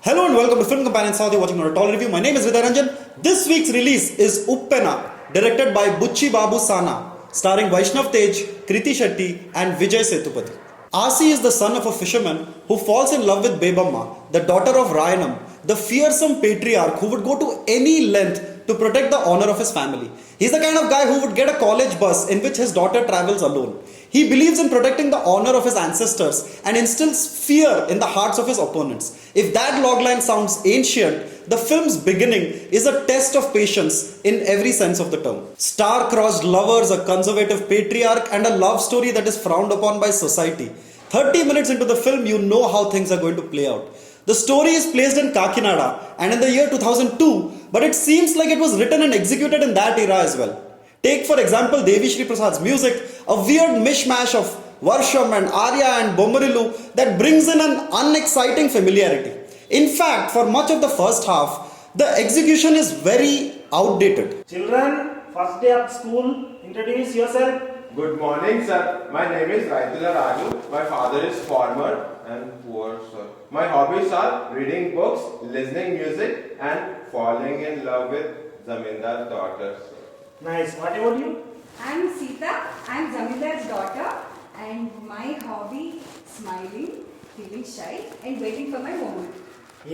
Hello and welcome to Film Companion South. You're watching Untitled Review. My name is Hriday Ranjan. This week's release is Uppena, directed by Bucchi Babu Sana, starring Vaisshnav Tej, Krithi, Shetty and Vijay Sethupathi. Asi is the son of a fisherman who falls in love with Bebamma, the daughter of Rayanam, the fearsome patriarch who would go to any length to protect the honor of his family. He's the kind of guy who would get a college bus in which his daughter travels alone. He believes in protecting the honor of his ancestors and instills fear in the hearts of his opponents. If that logline sounds ancient, the film's beginning is a test of patience in every sense of the term. Star-crossed lovers, a conservative patriarch, and a love story that is frowned upon by society. 30 minutes into the film, you know how things are going to play out. The story is placed in Kakinada and in the year 2002, but it seems like it was written and executed in that era as well. Take for example Devi Shri Prasad's music, a weird mishmash of Varsham and Arya and Bommarilu that brings in an unexciting familiarity. In fact, for much of the first half, the execution is very outdated. Children, first day of school, introduce yourself. Good morning, sir. My name is Raitula Raju. My father is farmer and poor, sir. My hobbies are reading books, listening music, and falling in love with Zamindar's daughter, sir. Nice. What about you? I'm Sita. I'm Zamindar's daughter, and my hobby smiling, feeling shy, and waiting for my moment.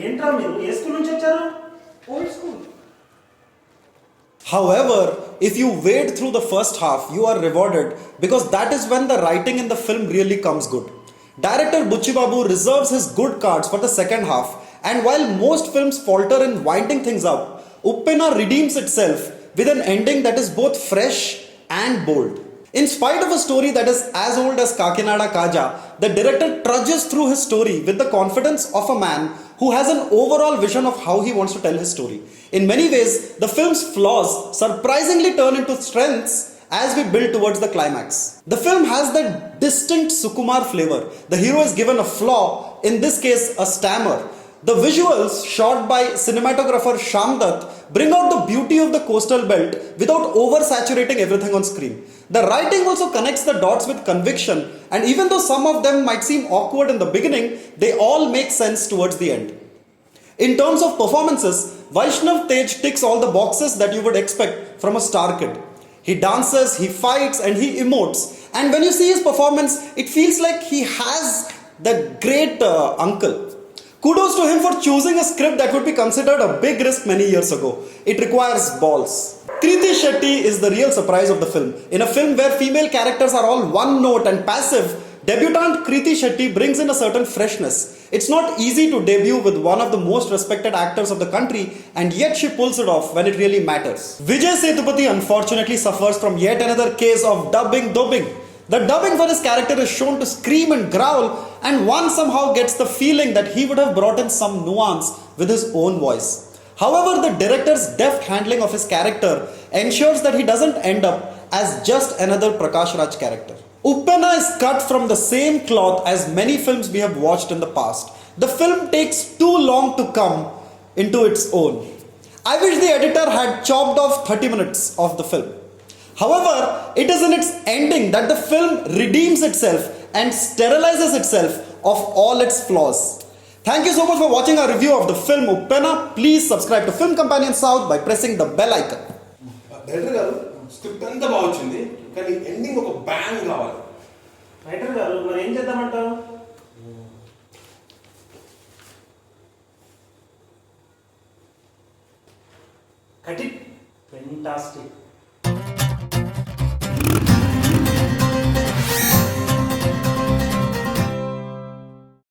ఏంట్రా మీరు ఏ school నుంచి వచ్చారు? Old school. However, if you wade through the first half, you are rewarded because that is when the writing in the film really comes good. Director Bucchi Babu reserves his good cards for the second half, and while most films falter in winding things up, Uppena redeems itself with an ending that is both fresh and bold. In spite of a story that is as old as Kakinada Kaja, the director trudges through his story with the confidence of a man who has an overall vision of how he wants to tell his story. In many ways, the film's flaws surprisingly turn into strengths as we build towards the climax. The film has that distinct Sukumar flavor. The hero is given a flaw, in this case a stammer. The visuals, shot by cinematographer Shamdat, bring out the beauty of the coastal belt without oversaturating everything on screen. The writing also connects the dots with conviction, and even though some of them might seem awkward in the beginning, they all make sense towards the end. In terms of performances, Vaisshnav Tej ticks all the boxes that you would expect from a star kid. He dances, he fights, and he emotes. And when you see his performance, it feels like he has that great uncle. Kudos to him for choosing a script that would be considered a big risk many years ago. It requires balls. Krithi Shetty is the real surprise of the film. In a film where female characters are all one note and passive, debutant Krithi Shetty brings in a certain freshness. It's not easy to debut with one of the most respected actors of the country, and yet she pulls it off when it really matters. Vijay Sethupathi unfortunately suffers from yet another case of dubbing. The dubbing for his character is shown to scream and growl, and one somehow gets the feeling that he would have brought in some nuance with his own voice. However, the director's deft handling of his character ensures that he doesn't end up as just another Prakash Raj character. Uppena is cut from the same cloth as many films we have watched in the past. The film takes too long to come into its own. I wish the editor had chopped off 30 minutes of the film. However, it is in its ending that the film redeems itself and sterilizes itself of all its flaws. Thank you so much for watching our review of the film Uppena. Please subscribe to Film Companion South by pressing the bell icon. Director గారు script అంతా బాగా వచ్చింది, కానీ ending ఒక bang కావాలి. Writer గారు మరి ఏం చేద్దామంటావు? Cut it. ఫెంటాస్టిక్.